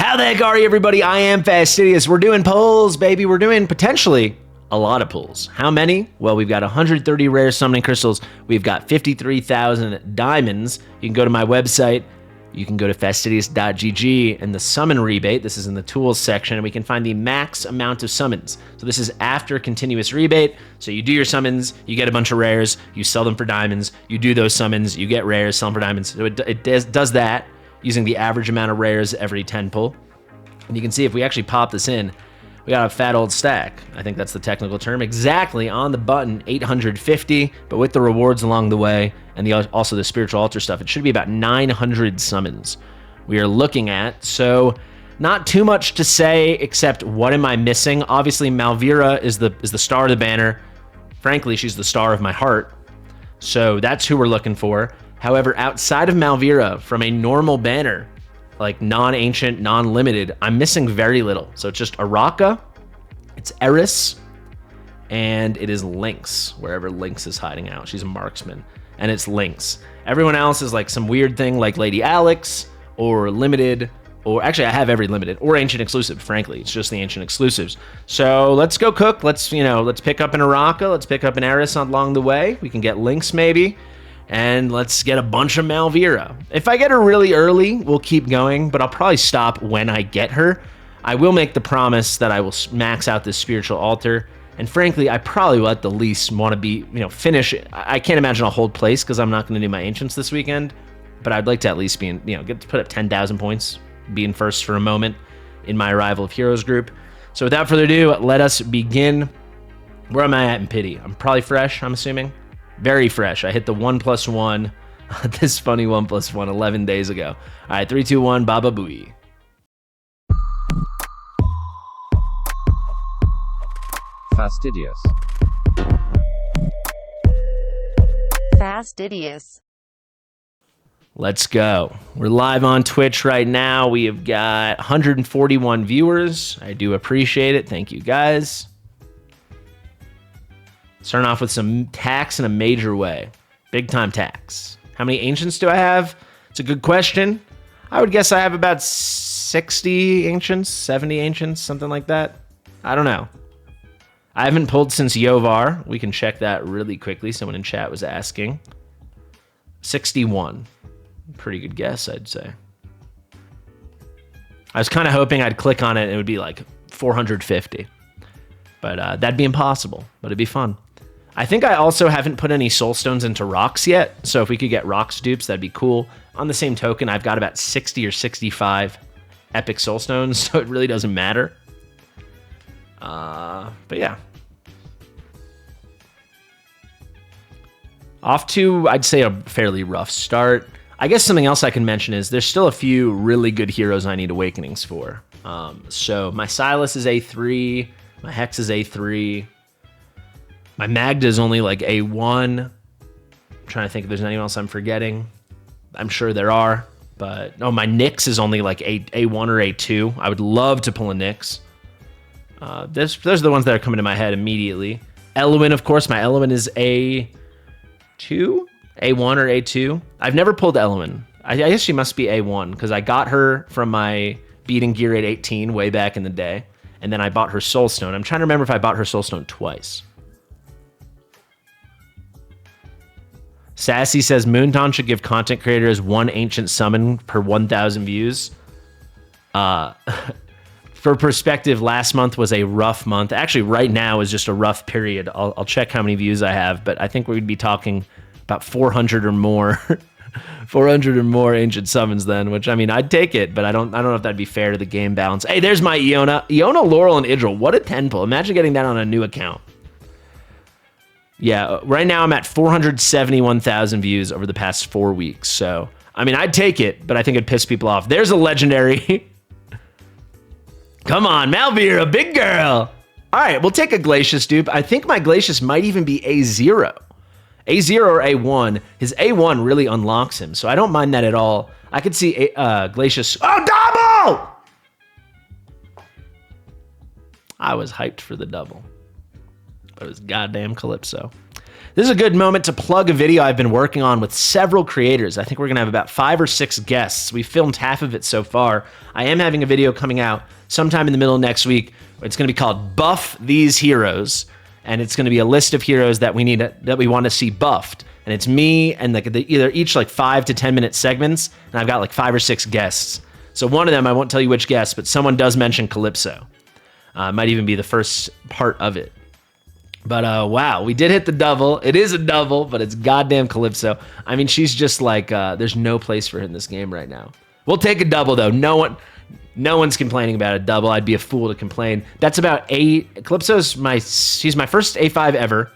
How the heck are you, everybody? I am Fastidious. We're doing pulls, baby. We're doing potentially a lot of pulls. How many? Well, we've got 130 rare summoning crystals. We've got 53,000 diamonds. You can go to my website. You can go to fastidious.gg and the summon rebate. This is in the tools section, and we can find the max amount of summons. So this is after continuous rebate. So you do your summons, you get a bunch of rares, you sell them for diamonds, you do those summons, you get rares, sell them for diamonds. So it does that using the average amount of rares every 10 pull. And you can see if we actually pop this in, we got a fat old stack. I think that's the technical term. Exactly on the button, 850, but with the rewards along the way and also the spiritual altar stuff, it should be about 900 summons we are looking at. So not too much to say except what am I missing? Obviously, Malvira is the star of the banner. Frankly, she's the star of my heart. So that's who we're looking for. However, outside of Malvira, from a normal banner, like non-ancient, non-limited, I'm missing very little. So it's just Araka, it's Eris, and it is Lynx, wherever Lynx is hiding out. She's a marksman, and it's Lynx. Everyone else is like some weird thing like Lady Alex, or limited, or actually I have every limited, or ancient exclusive, frankly. It's just the ancient exclusives. So let's go cook. Let's pick up an Araka, let's pick up an Eris along the way. We can get Lynx maybe. And let's get a bunch of Malvira. If I get her really early, we'll keep going, but I'll probably stop when I get her. I will make the promise that I will max out this spiritual altar. And frankly, I probably will at the least want to finish it. I can't imagine I'll hold place because I'm not going to do my ancients this weekend, but I'd like to at least be get to put up 10,000 points, be in first for a moment in my Arrival of Heroes group. So without further ado, let us begin. Where am I at in pity? I'm probably fresh, I'm assuming. Very fresh. I hit the 1+1, this funny 1+1 11 days ago. All right, 3, 2, 1, Baba Booey. Fastidious. Fastidious. Let's go. We're live on Twitch right now. We have got 141 viewers. I do appreciate it. Thank you, guys. Starting off with some tax in a major way. Big time tax. How many ancients do I have? It's a good question. I would guess I have about 60 ancients, 70 ancients, something like that. I don't know. I haven't pulled since Yovar. We can check that really quickly. Someone in chat was asking. 61. Pretty good guess, I'd say. I was kind of hoping I'd click on it and it would be like 450. But that'd be impossible, but it'd be fun. I think I also haven't put any soul stones into rocks yet, so if we could get rocks dupes, that'd be cool. On the same token, I've got about 60 or 65 epic soul stones, so it really doesn't matter. But yeah. Off to, I'd say, a fairly rough start. I guess something else I can mention is there's still a few really good heroes I need awakenings for. So my Silas is A3, my Hex is A3. My Magda is only like A1. I'm trying to think if there's anyone else I'm forgetting. I'm sure there are, but no, my Nyx is only like A1 or A2. I would love to pull a Nyx. Those are the ones that are coming to my head immediately. Eloin, of course, my Eloin is A2, A1 or A2. I've never pulled Eloin. I guess she must be A1 because I got her from my beating gear at 18 way back in the day. And then I bought her Soul Stone. I'm trying to remember if I bought her Soul Stone twice. Sassy says Moonton should give content creators one ancient summon per 1,000 views. For perspective, last month was a rough month. Actually, right now is just a rough period. I'll check how many views I have, but I think we'd be talking about 400 or more. 400 or more ancient summons then, which I mean, I'd take it, but I don't know if that'd be fair to the game balance. Hey, there's my Iona, Laurel, and Idril. What a 10 pull. Imagine getting that on a new account. Yeah, right now I'm at 471,000 views over the past 4 weeks. So, I mean, I'd take it, but I think it'd piss people off. There's a legendary. Come on, Malvira, big girl. All right, we'll take a Glacius dupe. I think my Glacius might even be A0. A0 or A1. His A1 really unlocks him, so I don't mind that at all. I could see Glacius. Oh, double! I was hyped for the double. But it was goddamn Calypso. This is a good moment to plug a video I've been working on with several creators. I think we're going to have about 5 or 6 guests. We filmed half of it so far. I am having a video coming out sometime in the middle of next week. It's going to be called Buff These Heroes, and it's going to be a list of heroes that we want to see buffed. And it's me and either each like 5 to 10 minute segments, and I've got like 5 or 6 guests. So one of them, I won't tell you which guest, but someone does mention Calypso. Might even be the first part of it. But wow, we did hit the double. It is a double, but it's goddamn Calypso. I mean, she's just like, there's no place for her in this game right now. We'll take a double though. No one's complaining about a double. I'd be a fool to complain. That's about 8. Calypso's she's my first A5 ever.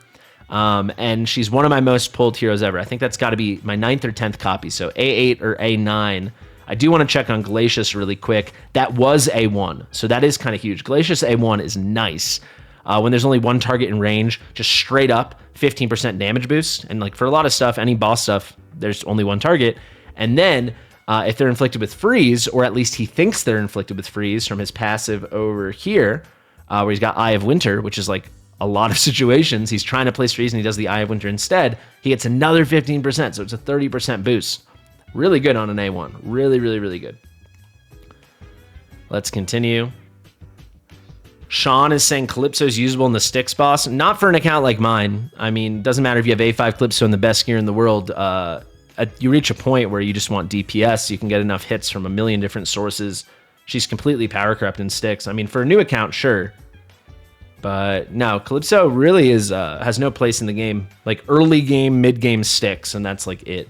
And she's one of my most pulled heroes ever. I think that's got to be my 9th or 10th copy. So A8 or A9. I do want to check on Glacius really quick. That was A1, so that is kind of huge. Glacius A1 is nice. When there's only one target in range, just straight up 15% damage boost. And like for a lot of stuff, any boss stuff, there's only one target. And then if they're inflicted with freeze, or at least he thinks they're inflicted with freeze from his passive over here, where he's got Eye of Winter, which is like a lot of situations. He's trying to place freeze and he does the Eye of Winter instead. He gets another 15%, so it's a 30% boost. Really good on an A1. Really, really, really good. Let's continue. Sean is saying Calypso's usable in the Styx boss. Not for an account like mine. I mean, doesn't matter if you have A5 Calypso in the best gear in the world. You reach a point where you just want DPS. You can get enough hits from a million different sources. She's completely power corrupt in Styx. I mean, for a new account, sure. But no, Calypso really has no place in the game. Like early game, mid game Styx, and that's like it.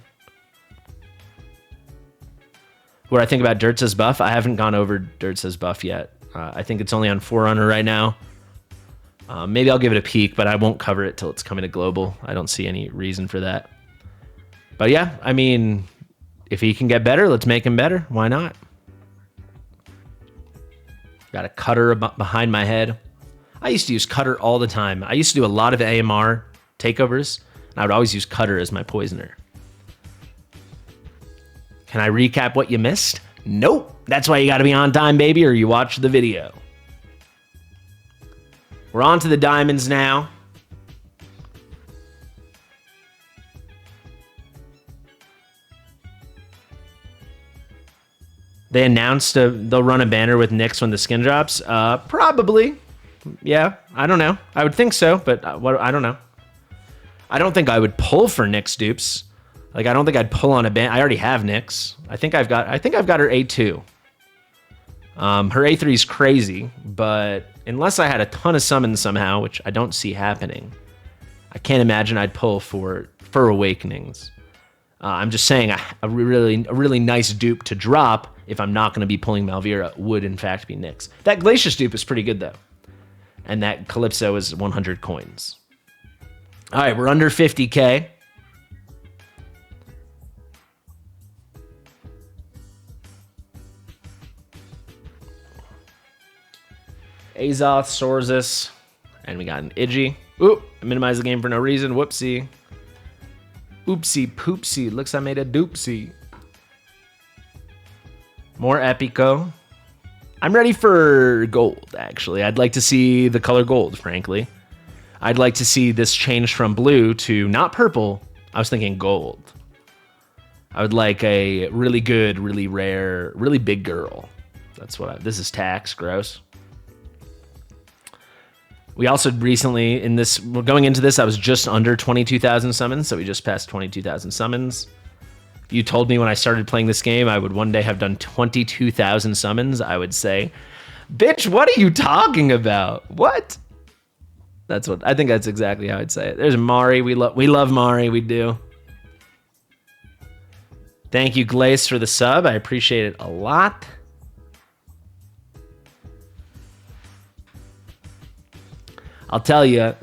What I think about Dirt's buff, I haven't gone over Dirt's buff yet. I think it's only on Forerunner right now. Maybe I'll give it a peek, but I won't cover it till it's coming to Global. I don't see any reason for that. But yeah, I mean, if he can get better, let's make him better. Why not? Got a cutter behind my head. I used to use cutter all the time. I used to do a lot of AMR takeovers, and I would always use cutter as my poisoner. Can I recap what you missed? Nope. That's why you got to be on time, baby, or you watch the video. We're on to the diamonds now. They announced they'll run a banner with Nyx when the skin drops. Probably. Yeah, I don't know. I would think so, but I don't know. I don't think I would pull for Nyx dupes. Like, I don't think I'd pull on a band. I already have Nyx. I think I've got her A2. Her A3 is crazy, but unless I had a ton of summons somehow, which I don't see happening, I can't imagine I'd pull for Awakenings. I'm just saying a really nice dupe to drop if I'm not going to be pulling Malvira would in fact be Nyx. That Glacius dupe is pretty good though. And that Calypso is 100 coins. All right, we're under 50K. Azoth, Sorzus, and we got an Idgy. Oop, I minimized the game for no reason. Whoopsie. Oopsie poopsie. Looks like I made a doopsie. More Epico. I'm ready for gold, actually. I'd like to see the color gold, frankly. I'd like to see this change from blue to not purple. I was thinking gold. I would like a really good, really rare, really big girl. That's what this is tax, gross. We also recently, going into this, I was just under 22,000 summons, so we just passed 22,000 summons. If you told me when I started playing this game I would one day have done 22,000 summons, I would say, bitch, what are you talking about? What? I think that's exactly how I'd say it. There's Mari. We love Mari. We do. Thank you, Glace, for the sub. I appreciate it a lot. I'll tell you,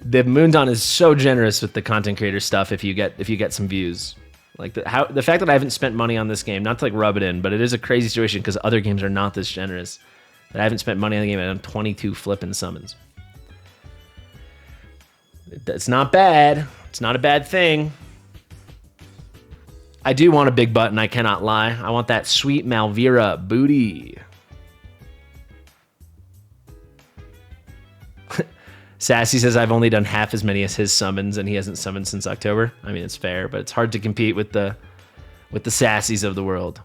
the Moondon is so generous with the content creator stuff. If you get some views, like the fact that I haven't spent money on this game, not to like rub it in, but it is a crazy situation because other games are not this generous. That I haven't spent money on the game. I've done 22 flipping summons. It's not bad. It's not a bad thing. I do want a big button. I cannot lie. I want that sweet Malvira booty. Sassy says I've only done half as many as his summons, and he hasn't summoned since October. I mean, it's fair, but it's hard to compete with the Sassies of the world.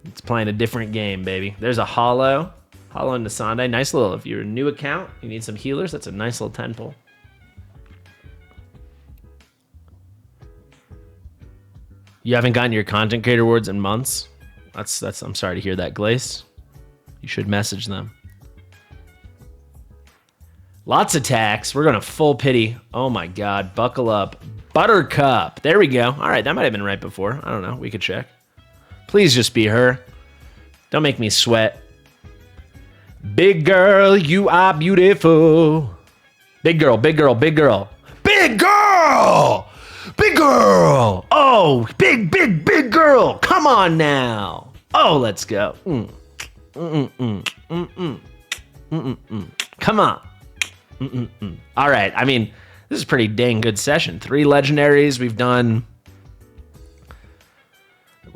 It's playing a different game, baby. There's a Hollow and Nasande. Nice little, if you're a new account, you need some healers, that's a nice little 10 pull. You haven't gotten your content creator awards in months? That's I'm sorry to hear that, Glace. You should message them. Lots of attacks. We're going to full pity. Oh my God. Buckle up. Buttercup. There we go. All right. That might have been right before. I don't know. We could check. Please just be her. Don't make me sweat. Big girl, you are beautiful. Big girl, big girl, big girl. Big girl! Big girl! Oh, big girl. Come on now. Oh, let's go. Come on. All right. I mean, this is a pretty dang good session. 3 legendaries. We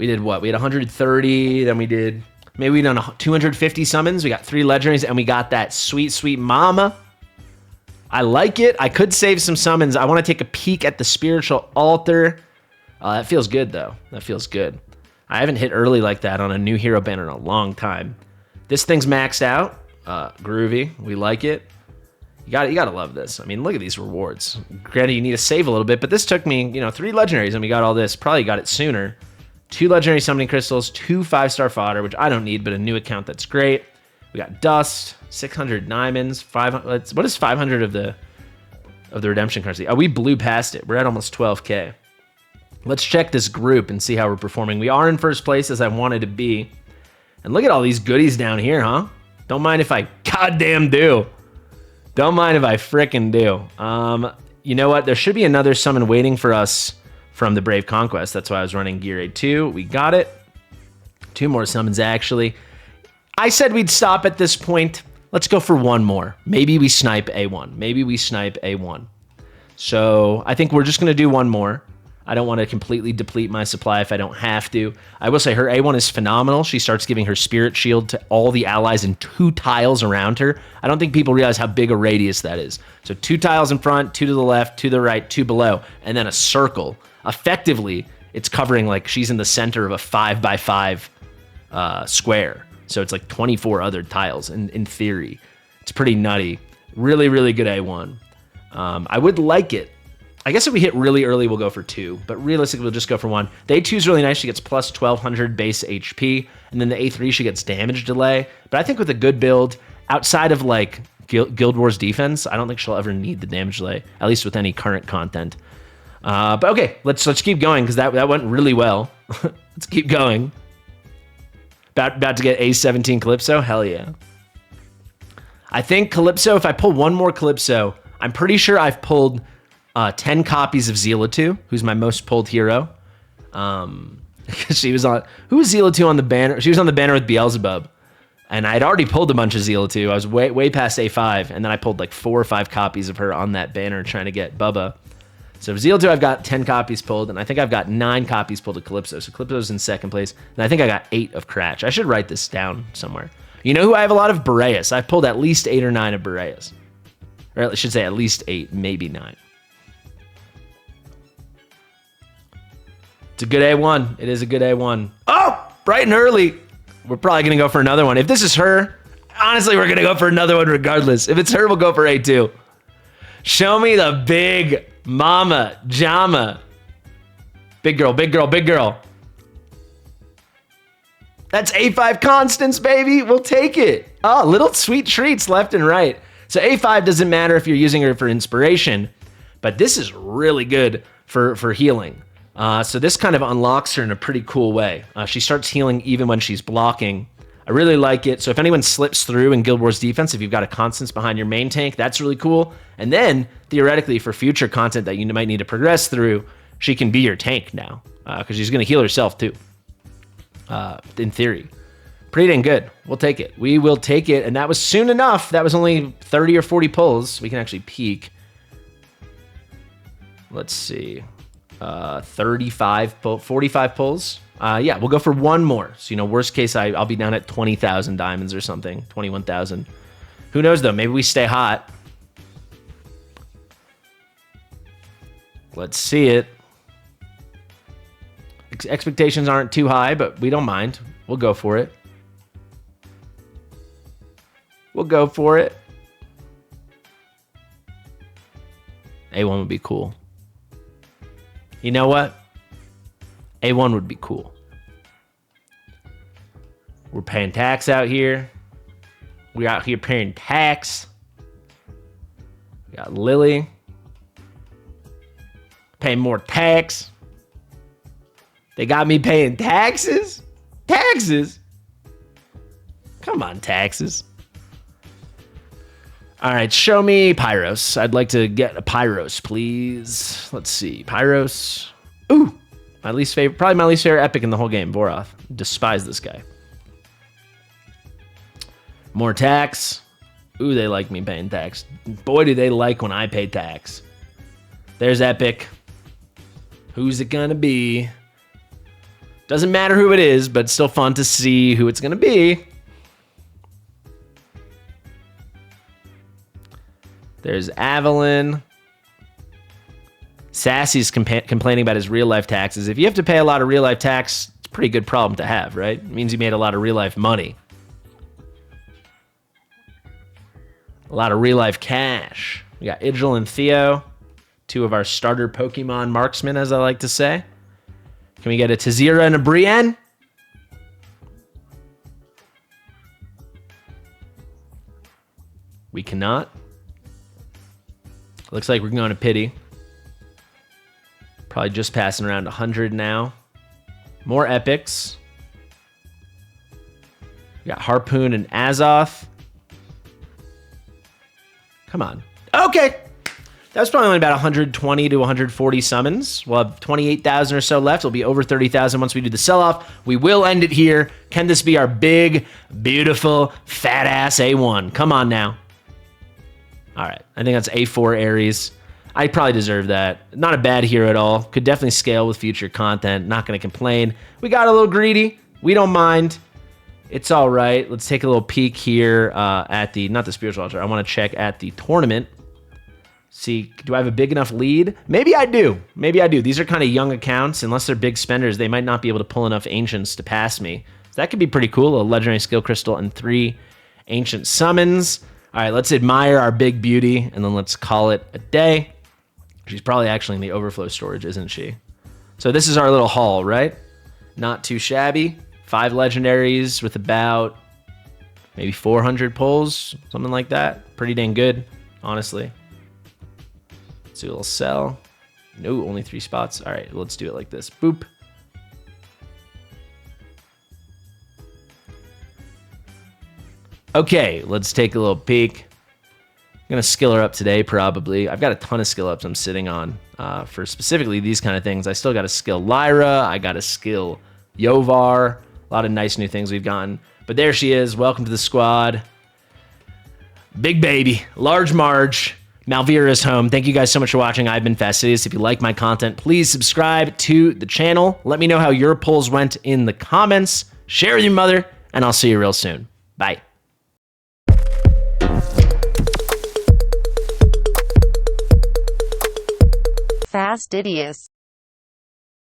did what? We had 130. Then we did, maybe we done 250 summons. We got 3 legendaries, and we got that sweet, sweet mama. I like it. I could save some summons. I want to take a peek at the spiritual altar. That feels good, though. That feels good. I haven't hit early like that on a new hero banner in a long time. This thing's maxed out. Groovy. We like it. You gotta love this. I mean, look at these rewards. Granted, you need to save a little bit, but this took me, 3 legendaries, and we got all this. Probably got it sooner. 2 legendary summoning crystals, 2 5-star fodder, which I don't need, but a new account that's great. We got dust, 600 diamonds, 500. What is 500 of the redemption currency? Oh, we blew past it. We're at almost 12K. Let's check this group and see how we're performing. We are in first place as I wanted to be. And look at all these goodies down here, huh? Don't mind if I goddamn do. Don't mind if I frickin' do. You know what? There should be another summon waiting for us from the Brave Conquest. That's why I was running Gear Aid 2. We got it. 2 more summons, actually. I said we'd stop at this point. Let's go for 1 more. Maybe we snipe A1. Maybe we snipe A1. So I think we're just going to do 1 more. I don't want to completely deplete my supply if I don't have to. I will say her A1 is phenomenal. She starts giving her spirit shield to all the allies in 2 tiles around her. I don't think people realize how big a radius that is. So 2 tiles in front, 2 to the left, 2 to the right, 2 below, and then a circle. Effectively, it's covering like she's in the center of a 5x5 square. So it's like 24 other tiles in theory. It's pretty nutty. Really, really good A1. I would like it. I guess if we hit really early, we'll go for 2, but realistically, we'll just go for 1. The A2 is really nice. She gets plus 1200 base HP, and then the A3, she gets damage delay. But I think with a good build, outside of like Guild Wars defense, I don't think she'll ever need the damage delay, at least with any current content. But okay, let's keep going because that went really well. Let's keep going. About to get A17 Calypso? Hell yeah. I think Calypso, if I pull 1 more Calypso, I'm pretty sure I've pulled 10 copies of Zealatu, who's my most pulled hero. She was on... Who was Zealatu on the banner? She was on the banner with Beelzebub. And I'd already pulled a bunch of Zealatu. I was way past A5, and then I pulled like 4 or 5 copies of her on that banner trying to get Bubba. So Zealatu, I've got 10 copies pulled, and I think I've got 9 copies pulled of Calypso. So Calypso's in second place, and I think I got 8 of Cratch. I should write this down somewhere. You know who I have a lot of? Boreas. I've pulled at least 8 or 9 of Boreas. Or I should say at least 8, maybe 9. It's a good A1. It is a good A1. Oh, bright and early. We're probably going to go for another one. If this is her, honestly, we're going to go for another one regardless. If it's her, we'll go for A2. Show me the big mama jama. Big girl, big girl, big girl. That's A5 Constance, baby. We'll take it. Oh, little sweet treats left and right. So A5 doesn't matter if you're using her for inspiration, but this is really good for healing. So this kind of unlocks her in a pretty cool way. She starts healing even when she's blocking. I really like it. So if anyone slips through in Guild Wars defense, if you've got a Constance behind your main tank, that's really cool. And then, theoretically, for future content that you might need to progress through, she can be your tank now, because she's going to heal herself too, in theory. Pretty dang good. We'll take it. We will take it. And that was soon enough. That was only 30 or 40 pulls. We can actually peek. Let's see. 45 45 pulls. Yeah, we'll go for 1 more. So, worst case, I'll be down at 20,000 diamonds or something. 21,000. Who knows, though? Maybe we stay hot. Let's see it. Expectations aren't too high, but we don't mind. We'll go for it. We'll go for it. A1 would be cool. You know what? A1 would be cool. We're paying tax out here. We're out here paying tax. We got Lily. Paying more tax. They got me paying taxes? Taxes? Come on, taxes. All right, show me Pyros. I'd like to get a Pyros, please. Let's see. Pyros. Ooh, my least favorite, probably my least favorite epic in the whole game, Voroth. Despise this guy. More tax. Ooh, they like me paying tax. Boy, do they like when I pay tax. There's epic. Who's it gonna be? Doesn't matter who it is, but it's still fun to see who it's gonna be. There's Avalon. Sassy's complaining about his real-life taxes. If you have to pay a lot of real-life tax, it's a pretty good problem to have, right? It means you made a lot of real-life money. A lot of real-life cash. We got Idril and Theo, two of our starter Pokemon marksmen, as I like to say. Can we get a Tazira and a Brienne? We cannot. Looks like we're going to pity. Probably just passing around 100 now. More epics. We got Harpoon and Azoth. Come on. Okay. That was probably only about 120 to 140 summons. We'll have 28,000 or so left. It'll be over 30,000 once we do the sell-off. We will end it here. Can this be our big, beautiful, fat-ass A1? Come on now. All right. I think that's A4 Ares. I probably deserve that. Not a bad hero at all. Could definitely scale with future content. Not going to complain. We got a little greedy. We don't mind. It's all right. Let's take a little peek here at the, not the spiritual altar. I want to check at the tournament. See, do I have a big enough lead? Maybe I do. Maybe I do. These are kind of young accounts. Unless they're big spenders, they might not be able to pull enough ancients to pass me. So that could be pretty cool. A legendary skill crystal and 3 ancient summons. All right, let's admire our big beauty, and then let's call it a day. She's probably actually in the overflow storage, isn't she? So this is our little haul, right? Not too shabby. 5 legendaries with about maybe 400 pulls, something like that. Pretty dang good, honestly. Let's do a little sell. No, only 3 spots. All right, let's do it like this. Boop. Okay, let's take a little peek. I'm going to skill her up today, probably. I've got a ton of skill ups I'm sitting on for specifically these kind of things. I still got to skill Lyra. I got to skill Yovar. A lot of nice new things we've gotten. But there she is. Welcome to the squad. Big baby. Large Marge. Malvira is home. Thank you guys so much for watching. I've been Fastidious. If you like my content, please subscribe to the channel. Let me know how your polls went in the comments. Share with your mother, and I'll see you real soon. Bye. Fastidious.